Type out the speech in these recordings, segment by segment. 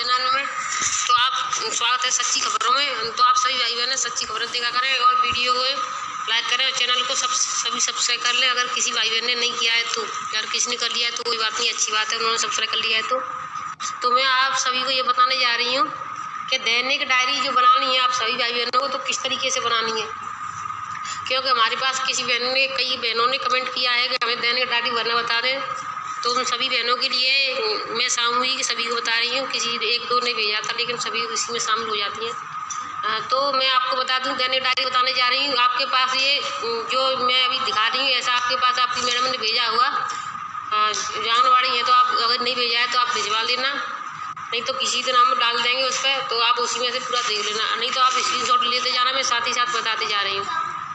Channel में। तो आप स्वागत है सच्ची खबरों में। तो आप सभी भाई बहन सच्ची खबरें देखा करें और वीडियो को लाइक करें और चैनल को सभी सब्सक्राइब कर लें। अगर किसी भाई बहन ने नहीं किया है तो, अगर किसी ने कर लिया है तो कोई बात नहीं, अच्छी बात है, उन्होंने सब्सक्राइब कर लिया है तो मैं आप सभी को ये बताने जा रही हूँ कि दैनिक डायरी जो बनानी है आप सभी भाई बहनों को, तो किस तरीके से बनानी है। क्योंकि हमारे पास कई बहनों ने कमेंट किया है कि हमें दैनिक डायरी भरना बता दें। तो उन सभी बहनों के लिए मैं सामूहिक सभी को बता रही हूँ। किसी एक दो ने भेजा था लेकिन सभी इसी में शामिल हो जाती हैं। तो मैं आपको बता दूं, दैनिक डायरी बताने जा रही हूँ। आपके पास ये जो मैं अभी दिखा रही हूँ ऐसा आपके पास आपकी मैडम ने भेजा हुआ आंगनबाड़ी है, तो आप अगर नहीं भेजा है तो आप भिजवा लेना, नहीं तो किसी दिन हम डाल देंगे उस पर, तो आप उसी में से पूरा देख लेना, नहीं तो आप स्क्रीनशॉट लेते जाना, मैं साथ ही साथ बताते जा रही हूँ,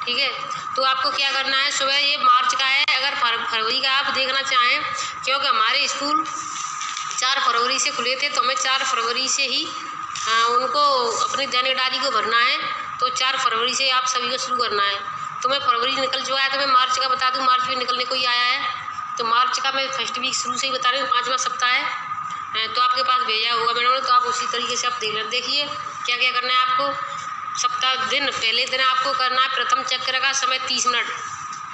ठीक है। तो आपको क्या करना है, सुबह ये मार्च का है, अगर फरवरी का आप देखना चाहें, क्योंकि हमारे स्कूल 4 फरवरी से खुले थे, तो हमें 4 फरवरी से ही उनको अपनी दैनिक डायरी को भरना है। तो 4 फरवरी से आप सभी को शुरू करना है। तो मैं फरवरी निकल चुका है, तो मैं मार्च का बता दूं, मार्च में निकलने को ही आया है। तो मार्च का मैं फर्स्ट वीक शुरू से ही बता रही हूँ, 5वां सप्ताह है। तो आपके पास भेजा होगा मैडम ने, तो आप उसी तरीके से आप देखिए क्या क्या करना है आपको। सप्ताह दिन पहले दिन आपको करना है प्रथम चक्र का समय 30 मिनट,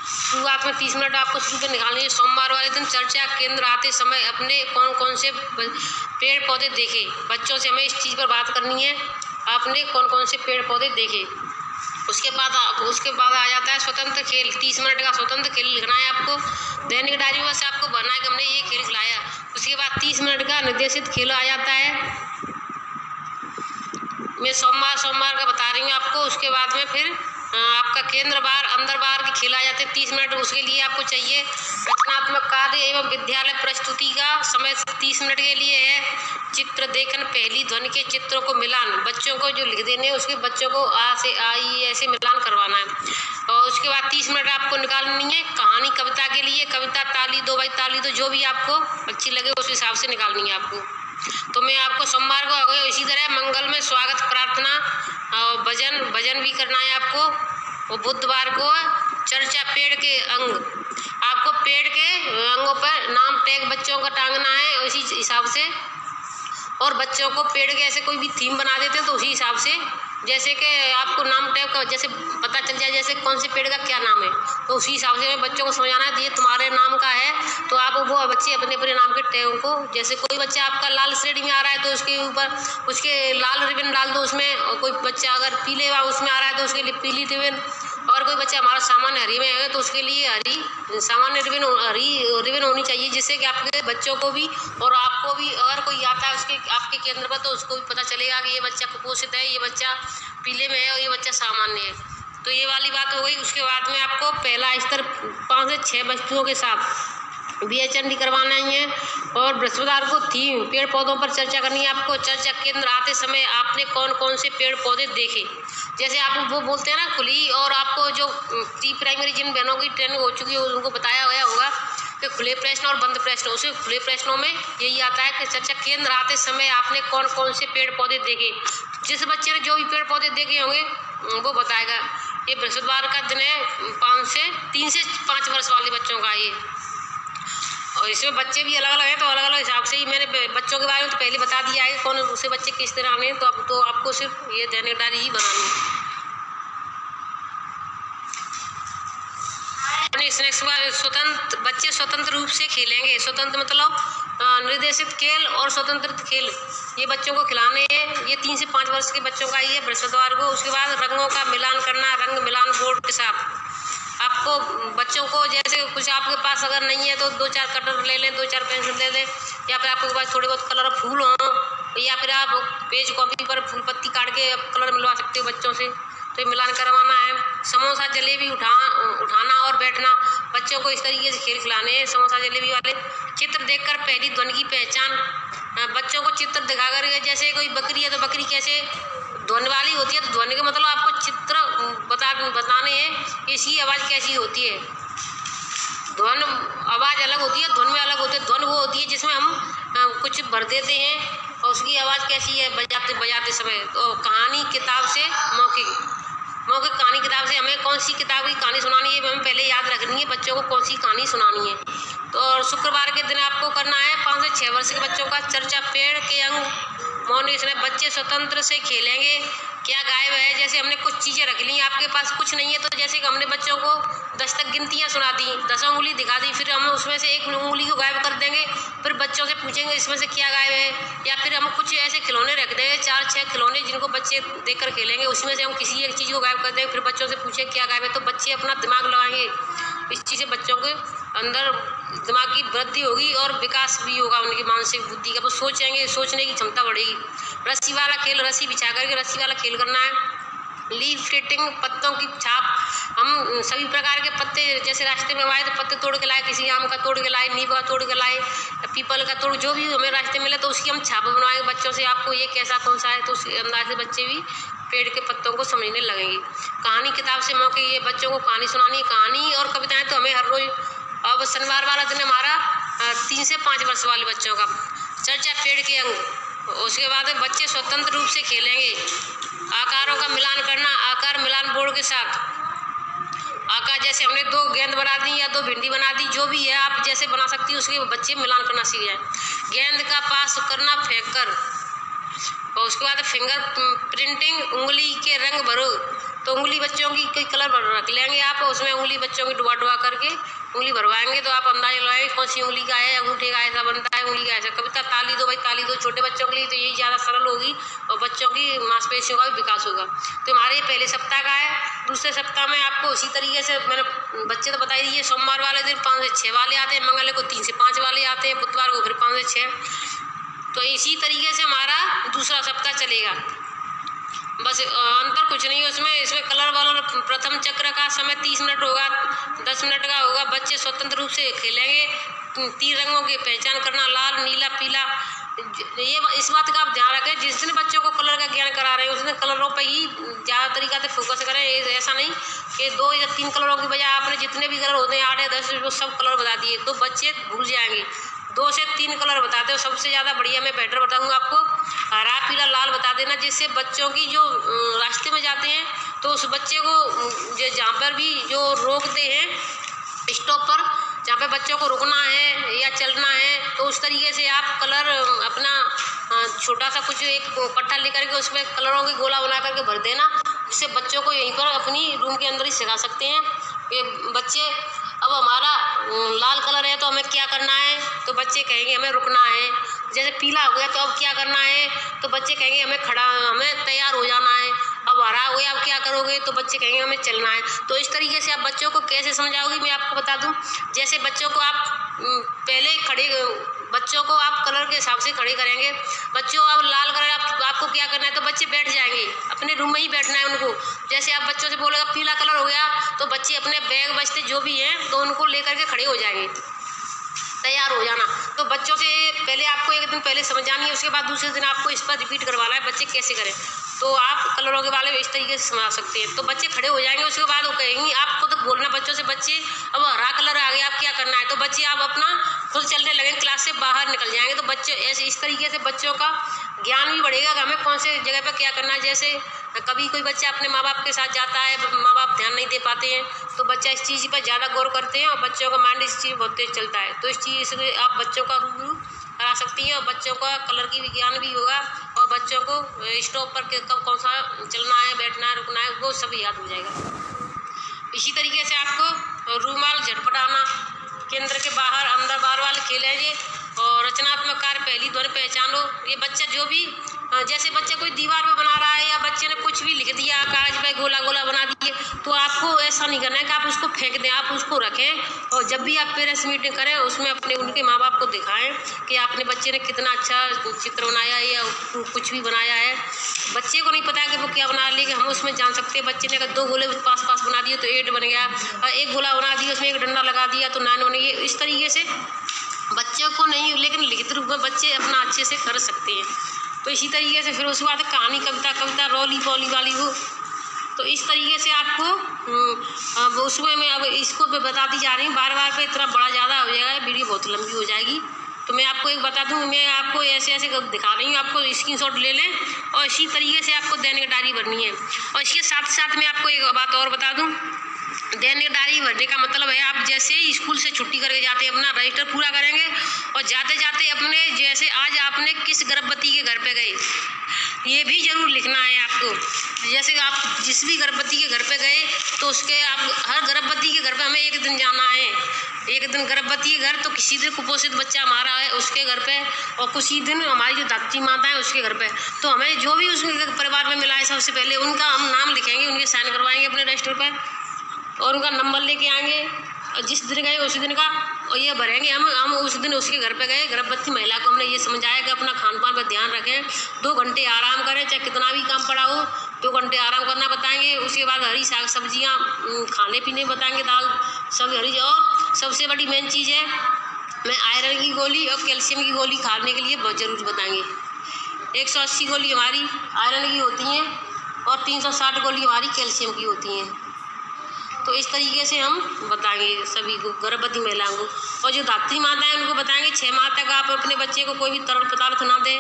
शुरुआत में 30 मिनट आपको शुरू में निकालनी है। सोमवार वाले दिन चर्चा केंद्र आते समय अपने कौन कौन से पेड़ पौधे देखे, बच्चों से हमें इस चीज़ पर बात करनी है, आपने कौन कौन से पेड़ पौधे देखे। उसके बाद आ जाता है स्वतंत्र खेल, 30 मिनट का स्वतंत्र खेल लिखना है आपको। दैनिक डायरी में से आपको भरना है कि हमने ये खेल खिलाया। उसके बाद 30 मिनट का निर्देशित खेल आ जाता है, मैं सोमवार का बता रही हूँ आपको। उसके बाद में फिर आपका केंद्र बार अंदर बार के खेल आ जाते हैं 30 मिनट। उसके लिए आपको चाहिए रचनात्मक कार्य एवं विद्यालय प्रस्तुति का समय 30 मिनट के लिए है। चित्र देखन, पहली ध्वनि के चित्रों को मिलान, बच्चों को जो लिख देने उसके बच्चों को आ से आई ऐसे मिलान करवाना है। और उसके बाद 30 मिनट आपको निकालनी है कहानी कविता के लिए, कविता ताली दो भाई ताली दो, जो भी आपको अच्छी लगे उस हिसाब से निकालनी है आपको। तो मैं आपको सोमवार को आ गए, इसी तरह मंगल में स्वागत प्रार्थना और भजन भी करना है आपको। और बुधवार को चर्चा पेड़ के अंग, आपको पेड़ के अंगों पर नाम टैग बच्चों का टांगना है उसी हिसाब से। और बच्चों को पेड़ के ऐसे कोई भी थीम बना देते हैं तो उसी हिसाब से, जैसे कि आपको नाम टैग का जैसे पता चल जाए जैसे कौन से पेड़ का क्या नाम है, तो उसी हिसाब से बच्चों को समझाना है। ये तुम्हारे नाम का है, तो आप वो बच्चे अपने अपने नाम के टैगों को, जैसे कोई बच्चा आपका लाल श्रेणी में आ रहा है तो उसके ऊपर उसके लाल रिबन डाल दो उसमें, और कोई बच्चा अगर पीले उसमें आ रहा है तो उसके लिए पीली रिबन, और कोई बच्चा हमारा सामान्य हरी में है तो उसके लिए हरी सामान्य रिबन होनी चाहिए, जिससे कि आपके बच्चों को भी और आपको भी, अगर कोई आता है उसके आपके केंद्र पर तो उसको भी पता चलेगा कि ये बच्चा कुपोषित है, ये बच्चा पीले में है और ये बच्चा सामान्य है। तो ये वाली बात हो गई। उसके बाद में आपको पहला स्तर 5 से 6 बच्चों के साथ BHN भी करवाना ही है। और बृहस्पतिवार को थीम पेड़ पौधों पर चर्चा करनी है आपको। चर्चा केंद्र आते समय आपने कौन कौन से पेड़ पौधे देखे, जैसे आप वो बोलते हैं ना खुली, और आपको जो प्री प्राइमरी जिन बहनों की ट्रेनिंग हो चुकी है उनको बताया गया होगा कि खुले प्रश्न और बंद प्रश्न। उसे खुले प्रश्नों में यही आता है कि चर्चा केंद्र आते समय आपने कौन कौन से पेड़ पौधे देखे। जिस बच्चे ने जो भी पेड़ पौधे देखे होंगे वो बताएगा। ये बृहस्पतिवार का दिन है 3 से 5 वर्ष वाले बच्चों का ये, और इसमें बच्चे भी अलग अलग हैं तो अलग अलग हिसाब से ही मैंने बच्चों के बारे में तो पहले बता दिया है कौन उसे बच्चे किस तरह आने हैं। तो आपको सिर्फ ये दैनिक डायरी ही बनानी है। स्नैक्स बच्चे स्वतंत्र रूप से खेलेंगे। स्वतंत्र मतलब निर्देशित खेल और स्वतंत्र खेल ये बच्चों को खिलाने हैं। ये 3 से 5 वर्ष के बच्चों का ही है बृहस्पतिवार को। उसके बाद रंगों का मिलान करना, रंग मिलान बोर्ड के साथ। आपको बच्चों को जैसे कुछ आपके पास अगर नहीं है तो 2-4 कटर ले लें, 2-4 पेंसिल ले लें, या फिर आपके पास थोड़े बहुत कलर फूल हों, या फिर आप पेज कॉपी पर फूल पत्ती काट के कलर मिलवा सकते हो बच्चों से। तो ये मिलान करवाना है। समोसा जलेबी उठाना और बैठना, बच्चों को इस तरीके से खेल खिलाने हैं समोसा जलेबी वाले। चित्र देखकर पहली ध्वनि की पहचान, बच्चों को चित्र दिखाकर, जैसे कोई बकरी है तो बकरी कैसे ध्वनि वाली होती है, तो ध्वनि का मतलब आपको चित्र बताने हैं इसकी आवाज़ कैसी होती है। ध्वन आवाज़ अलग होती है, ध्वन में अलग होती है। ध्वन वो होती है जिसमें हम कुछ भर देते हैं और उसकी आवाज़ कैसी है बजाते समय। तो कहानी किताब से मौखिक कहानी किताब से हमें कौन सी किताब की कहानी सुनानी है हमें पहले याद रखनी है, बच्चों को कौन सी कहानी सुनानी है। तो शुक्रवार के दिन आपको करना है 5 से 6 वर्ष के बच्चों का चर्चा पेड़ के अंग मौन इसमें बच्चे स्वतंत्र से खेलेंगे। क्या गायब है? जैसे हमने कुछ चीज़ें रख ली, आपके पास कुछ नहीं है, तो जैसे कि हमने बच्चों को 10 तक गिनतियाँ सुना दी, 10 उंगली दिखा दी, फिर हम उसमें से एक उंगली को गायब कर देंगे, फिर बच्चों से पूछेंगे इसमें से क्या गायब है। या फिर हम कुछ ऐसे खिलौने रख देंगे, 4-6 खिलौने जिनको बच्चे देखकर खेलेंगे, उसमें से हम किसी एक चीज़ को गायब कर देंगे, फिर बच्चों से पूछें क्या गायब है, तो बच्चे अपना दिमाग लगाएंगे। इस चीज़ से बच्चों के अंदर दिमाग की वृद्धि होगी और विकास भी होगा उनकी मानसिक बुद्धि का, वो सोचेंगे, सोचने की क्षमता बढ़ेगी। रस्सी वाला खेल, रस्सी बिछा करके रस्सी वाला खेल करना है। लीफ फ्लिटिंग, पत्तों की छाप, हम सभी प्रकार के पत्ते, जैसे रास्ते में आए तो पत्ते तोड़ के लाए, किसी आम का तोड़ के लाए, नीम का तोड़ के लाए, पीपल का तोड़, जो भी हमें रास्ते मिले तो उसकी हम छाप बनवाएंगे बच्चों से, आपको ये कैसा कौन सा है, तो उस अंदाज से बच्चे भी पेड़ के पत्तों को समझने लगेंगे। कहानी किताब से मौके ये बच्चों को कहानी सुनानी, कहानी और कविताएं तो हमें हर रोज। अब शनिवार वाला दिन हमारा 3 से 5 वर्ष वाले बच्चों का चर्चा पेड़ के अंग। उसके बाद बच्चे स्वतंत्र रूप से खेलेंगे। आकारों का मिलान करना, आकार मिलान बोर्ड के साथ। आकार जैसे हमने 2 गेंद बना दी या 2 भिंडी बना दी, जो भी है आप जैसे बना सकती है, उसके बच्चे मिलान करना सीख जाए। गेंद का पास करना फेंक कर, और उसके बाद फिंगर प्रिंटिंग, उंगली के रंग भरो, तो उंगली बच्चों की कोई कलर भर रख लेंगे आप, उसमें उंगली बच्चों की डुबा करके उंगली भरवाएंगे, तो आप अंदाजा लगाएंगे कौन सी उंगली का है, अंगूठे का ऐसा बनता है, उंगली का ऐसा। कविता ताली दो भाई ताली दो, छोटे बच्चों के लिए तो यही ज़्यादा सरल होगी और बच्चों की मांसपेशियों का भी विकास होगा। तो हमारे ये पहले सप्ताह का है। दूसरे सप्ताह में आपको उसी तरीके से मैंने बच्चे तो बता ही दिए। सोमवार वाले दिन 5 से 6 वाले आते हैं, मंगल को 3 से 5 वाले आते हैं, बुधवार को फिर 5 से 6। तो इसी तरीके से हमारा दूसरा सप्ताह चलेगा। बस अंतर कुछ नहीं है उसमें। इसमें कलर वाला प्रथम चक्र का समय 30 मिनट होगा, 10 मिनट का होगा। बच्चे स्वतंत्र रूप से खेलेंगे। 3 रंगों की पहचान करना, लाल, नीला, पीला। ये इस बात का आप ध्यान रखें, जिस दिन बच्चों को कलर का ज्ञान करा रहे हैं उस दिन कलरों पर ही ज़्यादा तरीका से फोकस करें। ऐसा नहीं कि 2 या 3 कलरों की बजाय आपने जितने भी कलर होते हैं 8 या 10 वो सब कलर बता दिए, तो बच्चे भूल जाएंगे। 2 से 3 कलर बताते हो सबसे ज़्यादा बढ़िया। मैं बेटर बताऊंगा आपको, हरा, पीला, लाल बता देना, जिससे बच्चों की जो रास्ते में जाते हैं तो उस बच्चे को जहाँ पर भी जो रोकते हैं स्टॉप पर, जहाँ पे बच्चों को रुकना है या चलना है, तो उस तरीके से आप कलर अपना छोटा सा कुछ एक कट्टा लेकर के उसमें कलरों की गोला बना करके भर देना, जिससे बच्चों को यहीं पर अपनी रूम के अंदर ही सिखा सकते हैं। ये बच्चे, अब हमारा लाल कलर है तो हमें क्या करना है, तो बच्चे कहेंगे हमें रुकना है। जैसे पीला हो गया तो अब क्या करना है, तो बच्चे कहेंगे हमें तैयार हो जाना है। अब हरा हो गया, अब क्या करोगे, तो बच्चे कहेंगे हमें चलना है। तो इस तरीके से आप बच्चों को कैसे समझाओगे, मैं आपको बता दूं। जैसे बच्चों को आप बच्चों को आप कलर के हिसाब से खड़े करेंगे। बच्चों अब लाल कलर आपको क्या करना है, तो बच्चे बैठ जाएंगे, अपने रूम में ही बैठना है उनको। जैसे आप बच्चों से बोलेगा पीला कलर हो गया, तो बच्चे अपने बैग बस्ते जो भी हैं तो उनको लेकर के खड़े हो जाएंगे, तैयार हो जाना। तो बच्चों से पहले आपको एक दिन पहले समझानी है, उसके बाद दूसरे दिन आपको इस पर रिपीट करवाना है बच्चे कैसे करें। तो आप कलरों के बारे में इस तरीके से समझा सकते हैं। तो बच्चे खड़े हो जाएंगे, उसके बाद वो कहेंगे, आप खुद बोलना बच्चों से, बच्चे अब हरा कलर आ गया, आप क्या करना है, तो बच्चे आप अपना खुद चलने लगेंगे, क्लास से बाहर निकल जाएंगे। तो बच्चे ऐसे इस तरीके से बच्चों का ज्ञान भी बढ़ेगा कि हमें कौन से जगह पर क्या करना है। जैसे कभी कोई बच्चा अपने माँ बाप के साथ जाता है, माँ बाप ध्यान नहीं दे पाते हैं, तो बच्चा इस चीज़ पर ज़्यादा गौर करते हैं और बच्चों का माइंड इस चीज़ बहुत तेज चलता है। तो इस चीज़ से आप बच्चों का रूबरू करा सकती हैं और बच्चों का कलर की विज्ञान भी होगा और बच्चों को स्टॉप पर कब कौन सा चलना है, बैठना है, रुकना है, वो सब याद हो जाएगा। इसी तरीके से आपको रूमाल झटपटाना, केंद्र के बाहर अंदर बाहर वाले खेल है ये। और रचनात्मक कार्य, पहली ध्वनि पहचानो। ये बच्चा जो भी, जैसे बच्चा कोई दीवार पे बना रहा है या बच्चे ने कुछ भी लिख दिया, कागज पे गोला गोला बना दिए, तो आपको ऐसा नहीं करना है कि आप उसको फेंक दें, आप उसको रखें और जब भी आप पेरेंट्स मीटिंग करें उसमें अपने उनके माँ बाप को दिखाएं कि आपने बच्चे ने कितना अच्छा चित्र बनाया है या कुछ भी बनाया है। बच्चे को नहीं पता है कि वो क्या बना, लेकिन हम उसमें जान सकते हैं। बच्चे ने अगर 2 गोले पास पास बना दिए तो 8 बन गया, और 1 गोला बना दिया उसमें 1 डंडा लगा दिया तो 9 बन गया। इस तरीके से बच्चे को नहीं, लेकिन लिखित रूप में बच्चे अपना अच्छे से कर सकते हैं। तो इसी तरीके से फिर उसके बाद कहानी, कविता रोली पॉली वाली हो। तो इस तरीके से आपको उसमें मैं अब इसको बताती जा रही हूँ, बार बार पे इतना बड़ा ज़्यादा हो जाएगा, वीडियो बहुत लंबी हो जाएगी। तो मैं आपको एक बता दूँ, मैं आपको ऐसे ऐसे दिखा रही हूँ, आपको स्क्रीनशॉट ले लें और इसी तरीके से आपको दैनिक डायरी भरनी है। और इसके साथ साथ मैं आपको एक बात और बता दूँ, दैनिक डायरी भरने का मतलब है आप जैसे ही स्कूल से छुट्टी करके जाते हैं अपना रजिस्टर पूरा करेंगे और जाते जाते अपने जैसे आज आपने किस गर्भवती के घर पे गए ये भी जरूर लिखना है आपको। जैसे आप जिस भी गर्भवती के घर पे गए तो उसके आप हर गर्भवती के घर पे हमें एक दिन जाना है। एक दिन गर्भवती के घर तो किसी दिन कुपोषित बच्चा हमारा है उसके घर पे और कुछ ही दिन हमारी जो दात्री माता है उसके घर पे। तो हमें जो भी उसके परिवार में मिला है सबसे पहले उनका हम नाम लिखेंगे, उनके साइन करवाएंगे अपने रजिस्टर पर और उनका नंबर लेके आएंगे और जिस दिन गए उसी दिन का और ये भरेंगे। हम उस दिन उसके घर पे गए गर्भवती महिला को हमने ये समझाया कि अपना खान पान पर ध्यान रखें, 2 घंटे आराम करें, चाहे कितना भी काम पड़ा हो 2 घंटे आराम करना बताएंगे। उसके बाद हरी साग सब्जियाँ खाने पीने बताएंगे, दाल सब हरी। और सबसे बड़ी मेन चीज़ है मैं आयरन की गोली और कैल्शियम की गोली खाने के लिए बहुत ज़रूर बताएंगे। 180 गोली हमारी आयरन की होती हैं और 360 गोली हमारी कैल्शियम की होती हैं। तो इस तरीके से हम बताएंगे सभी को, गर्भवती महिलाओं को। और जो दात्री माता है उनको बताएंगे 6 माह तक आप अपने बच्चे को कोई भी तरल पदार्थ ना दें,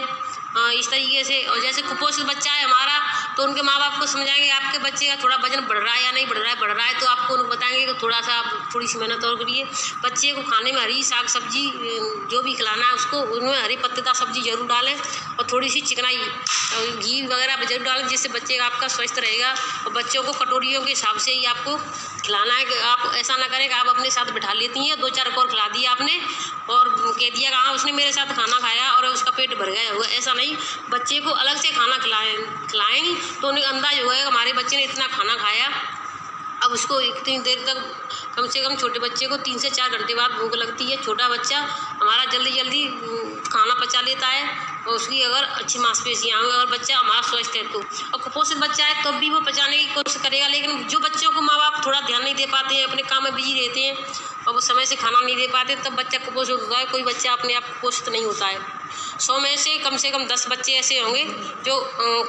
इस तरीके से। और जैसे कुपोषित बच्चा है हमारा तो उनके माँ बाप को समझाएंगे आपके बच्चे का थोड़ा वजन बढ़ रहा है या नहीं बढ़ रहा है तो आपको उनको बताएंगे कि थोड़ा सा आप थोड़ी सी मेहनत और करिए। बच्चे को खाने में हरी साग सब्जी जो भी खिलाना है उसको उनमें हरी पत्तेदार सब्जी जरूर डालें और थोड़ी सी चिकनाई और घी वगैरह जरूर डालें जिससे बच्चे का आपका स्वस्थ रहेगा। और बच्चों को कटोरियों के हिसाब से ही आपको खिलाना है कि आप ऐसा ना करें कि आप अपने साथ बिठा लेती हैं 2-4 और खिला दिया आपने और कह दिया कि हाँ उसने मेरे साथ खाना खाया और उसका पेट भर गया होगा, ऐसा नहीं। बच्चे को अलग से खाना खिलाएंगे तो उन्हें अंदाज होगा कि हमारे बच्चे ने इतना खाना खाया। अब उसको इतनी देर तक कम से कम छोटे बच्चे को 3 से 4 घंटे बाद भूख लगती है। छोटा बच्चा हमारा जल्दी खाना पचा लेता है और उसकी अगर अच्छी मांसपेशियाँ हों और बच्चा हमारा स्वस्थ है तो। और कुपोषित बच्चा है तब भी वो पचाने की कोशिश करेगा, लेकिन जो बच्चों को माँ बाप थोड़ा ध्यान नहीं दे पाते हैं, अपने काम में बिजी रहते हैं और वो समय से खाना नहीं दे पाते, तब बच्चा कुपोषित होता है। कोई बच्चा अपने आप कुपोषित नहीं होता है। 100 में से कम 10 बच्चे ऐसे होंगे जो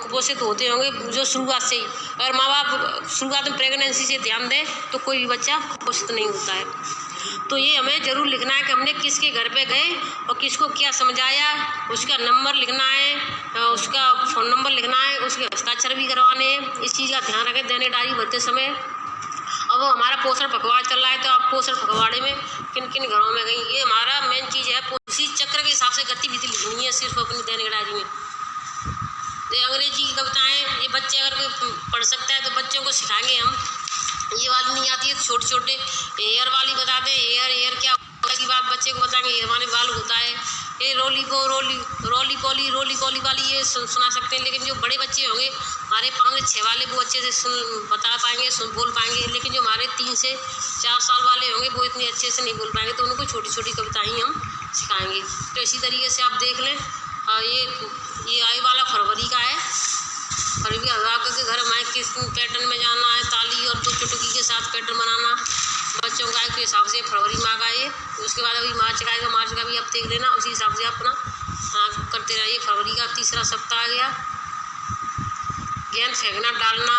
कुपोषित होते होंगे जो शुरुआत से ही। अगर माँ बाप शुरुआत में प्रेगनेंसी से ध्यान दें तो कोई भी बच्चा कुपोषित नहीं होता है। तो ये हमें ज़रूर लिखना है कि हमने किसके घर पे गए और किसको क्या समझाया, उसका नंबर लिखना है, उसका फ़ोन नंबर लिखना है, उसके हस्ताक्षर भी करवाने हैं। इस चीज़ का ध्यान रखें दैनिक डायरी भरते समय। अब वो हमारा पोषण पखवाड़ा चल रहा है तो आप पोषण पखवाड़े में किन किन घरों में गई, ये हमारा मेन चीज़ है। उसी चक्र के हिसाब से गतिविधि लिखनी है सिर्फ अपनी दैनिक डायरी में। तो अंग्रेजी की कविताएँ ये बच्चे अगर कोई पढ़ सकता है तो बच्चों को सिखाएंगे हम। ये वाली नहीं आती है छोटे छोटे हेयर वाली बता दें, हेयर क्या होता की बात बच्चे को बताएंगे, ये हमारे बाल होता है। ये रोली पॉली वाली ये सुना सकते हैं, लेकिन जो बड़े बच्चे होंगे हमारे 5 से 6 वाले वो अच्छे से बता पाएंगे, बोल पाएंगे। लेकिन जो हमारे 3 से 4 साल वाले होंगे वो इतने अच्छे से नहीं बोल पाएंगे, तो उनको छोटी छोटी कविताएं हम सिखाएंगे। तो इसी तरीके से आप देख लें। ये आने वाला फरवरी का है। फरवरी आपके घर में किस पैटर्न में जाना है, ताली और 2 चुटकी के साथ पैटर्न बनाना बच्चों का के हिसाब से फरवरी माह का ये। उसके बाद अभी मार्च का आएगा, मार्च का भी आप देख लेना, उसी हिसाब से अपना करते रहिए। फरवरी का 3रा सप्ताह आ गया। गेंद फेंकना डालना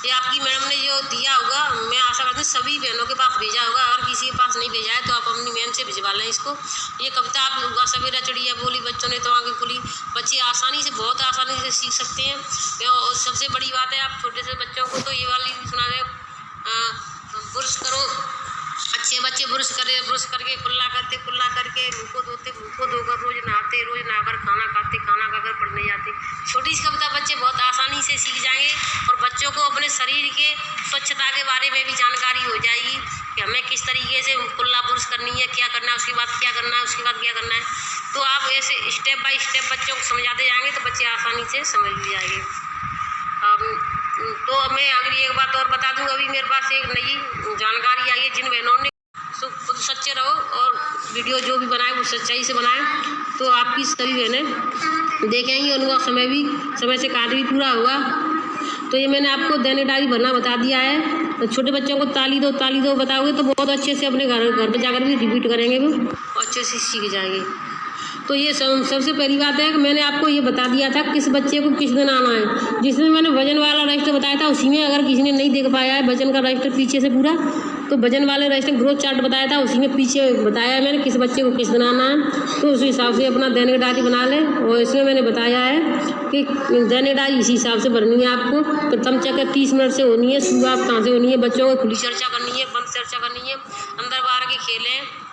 ये आपकी मैडम ने जो दिया होगा, मैं आशा करती हूँ सभी बहनों के पास भेजा होगा। अगर किसी के पास नहीं भेजा है तो आप अपनी मैम से भिजवा लें इसको। ये कविता आप सवेरा चिड़िया बोली बच्चों ने तो आगे बोली, बच्चे आसानी से बहुत आसानी से सीख सकते हैं। और सबसे बड़ी बात है आप छोटे से बच्चों को तो ये वाली सुना दें, ब्रश करो, अच्छे बच्चे ब्रश करके कुल्ला करके मुँह को धोकर रोज नहाकर खाना खाकर पढ़ने जाते। छोटी सी कविता बच्चे बहुत आसानी से सीख जाएंगे और बच्चों को अपने शरीर के स्वच्छता के बारे में भी जानकारी हो जाएगी कि हमें किस तरीके से कुल्ला ब्रश करनी है, क्या करना है, उसके बाद क्या करना है, उसके बाद क्या करना है। तो आप ऐसे स्टेप बाय स्टेप बच्चों को समझाते जाएंगे तो बच्चे आसानी से समझ भी जाएंगे। तो मैं अगली एक बात और बता दूँ, अभी मेरे पास एक नई जानकारी आई है। जिन बहनों ने खुद सच्चे रहो और वीडियो जो भी बनाए वो सच्चाई से बनाए तो आपकी सभी बहनें देखेंगी, उनका समय से कार्य भी पूरा होगा। तो ये मैंने आपको दैनिक डायरी भरना बता दिया है। तो छोटे बच्चों को ताली दो बताओगे तो बहुत अच्छे से अपने घर पर जाकर भी रिपीट करेंगे वो और अच्छे से सीख जाएंगे। तो ये सबसे पहली बात है कि मैंने आपको ये बता दिया था किस बच्चे को किस दिन आना है। जिसमें मैंने वजन वाला रजिस्टर बताया था उसी में अगर किसी ने नहीं देख पाया है वजन का रजिस्टर पीछे से पूरा, तो वजन वाले रजिस्टर ग्रोथ चार्ट बताया था उसी में पीछे बताया है मैंने किस बच्चे को किस दिन आना है। तो उस हिसाब से अपना दैनिक डायरी बना लें। और इसमें मैंने बताया है कि दैनिकदारी इसी हिसाब से भरनी है आपको। प्रथम चक्र 30 मिनट से होनी है। शुरुआत कहाँ से होनी है? बच्चों को खुली चर्चा करनी है, बंद चर्चा करनी है, अंदर बाहर के खेल हैं।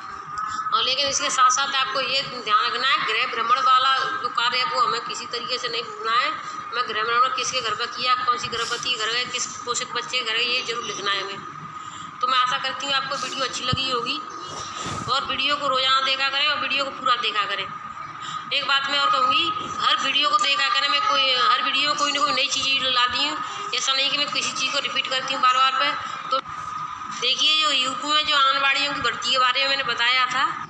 और लेकिन इसके साथ साथ आपको ये ध्यान रखना है, गृह भ्रमण वाला जो कार्य है वो हमें किसी तरीके से नहीं भूलना है। हमें गृह भ्रमण किसके घर पर किया, कौन सी गर्भवती घर है, किस पोषित बच्चे के घर है, ये जरूर लिखना है हमें। तो मैं आशा करती हूँ आपको वीडियो अच्छी लगी होगी और वीडियो को रोजाना देखा करें और वीडियो को पूरा देखा करें। एक बात मैं और कहूँगी, हर वीडियो को देखा करें। मैं हर वीडियो में कोई ना कोई नई चीज़ लाती हूँ। ऐसा नहीं कि मैं किसी चीज़ को रिपीट करती हूँ बार बार पे। तो देखिए, जो यूपी में जो आंगनबाड़ियों की भर्ती के बारे में मैंने बताया था,